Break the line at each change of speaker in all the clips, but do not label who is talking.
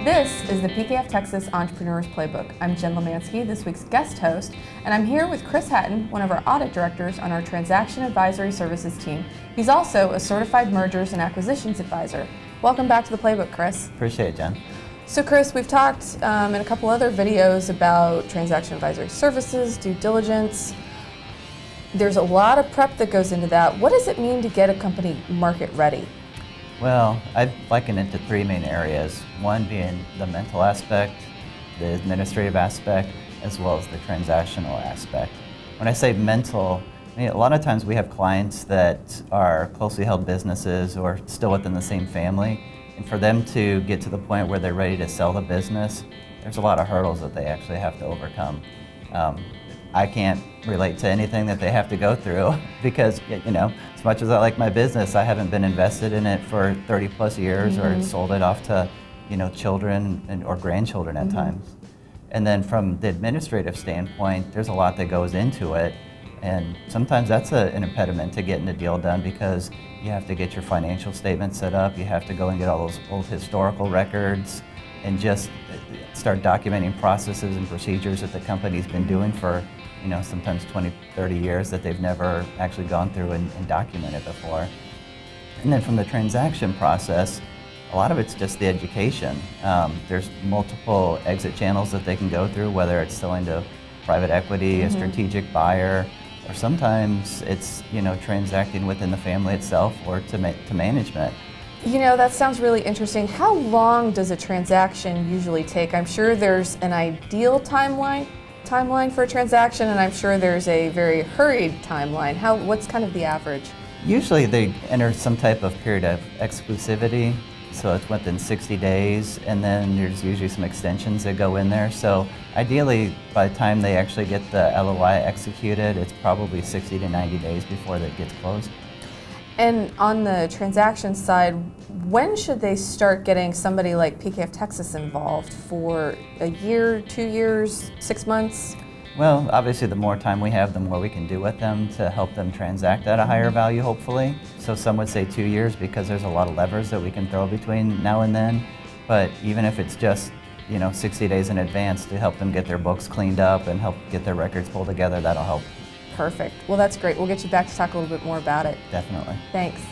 This is the PKF Texas Entrepreneurs Playbook. I'm Jen Lemanski, this week's guest host, and I'm here with Chris Hatten, one of our audit directors on our Transaction Advisory Services team. He's also a certified mergers and acquisitions advisor. Welcome back to the Playbook, Chris.
Appreciate it, Jen.
So Chris, we've talked in a couple other videos about transaction advisory services, due diligence. There's a lot of prep that goes into that. What does it mean to get a company market ready?
Well, I've likened it to three main areas. One being the mental aspect, the administrative aspect, as well as the transactional aspect. When I say mental, I mean, a lot of times we have clients that are closely held businesses or still within the same family. And for them to get to the point where they're ready to sell the business, there's a lot of hurdles that they actually have to overcome. I can't relate to anything that they have to go through because, you know, as much as I like my business, I haven't been invested in it for 30 plus years or sold it off to, you know, children or grandchildren at times. And then from the administrative standpoint, there's a lot that goes into it. And sometimes that's an impediment to getting the deal done because you have to get your financial statements set up, you have to go and get all those old historical records and just start documenting processes and procedures that the company's been doing for, you know, sometimes 20, 30 years that they've never actually gone through and documented before. And then from the transaction process, a lot of it's just the education. There's multiple exit channels that they can go through, whether it's selling to private equity, a strategic buyer, or sometimes it's, you know, transacting within the family itself or to management.
You know, that sounds really interesting. How long does a transaction usually take? I'm sure there's an ideal timeline for a transaction, and I'm sure there's a very hurried timeline. What's kind of the average?
Usually they enter some type of period of exclusivity, so it's within 60 days, and then there's usually some extensions that go in there. So ideally, by the time they actually get the LOI executed, it's probably 60 to 90 days before that gets closed.
And on the transaction side, when should they start getting somebody like PKF Texas involved? For a year, 2 years, 6 months?
Well, obviously the more time we have, the more we can do with them to help them transact at a higher value, hopefully. So some would say 2 years because there's a lot of levers that we can throw between now and then. But even if it's just, you know, 60 days in advance to help them get their books cleaned up and help get their records pulled together, that'll help.
Perfect. Well, that's great. We'll get you back to talk a little bit more about it.
Definitely.
Thanks.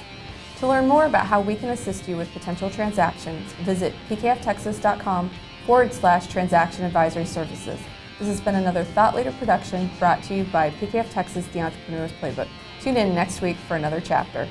To learn more about how we can assist you with potential transactions, visit pkftexas.com/transaction advisory services. This has been another Thought Leader production brought to you by PKF Texas, the Entrepreneurs Playbook. Tune in next week for another chapter.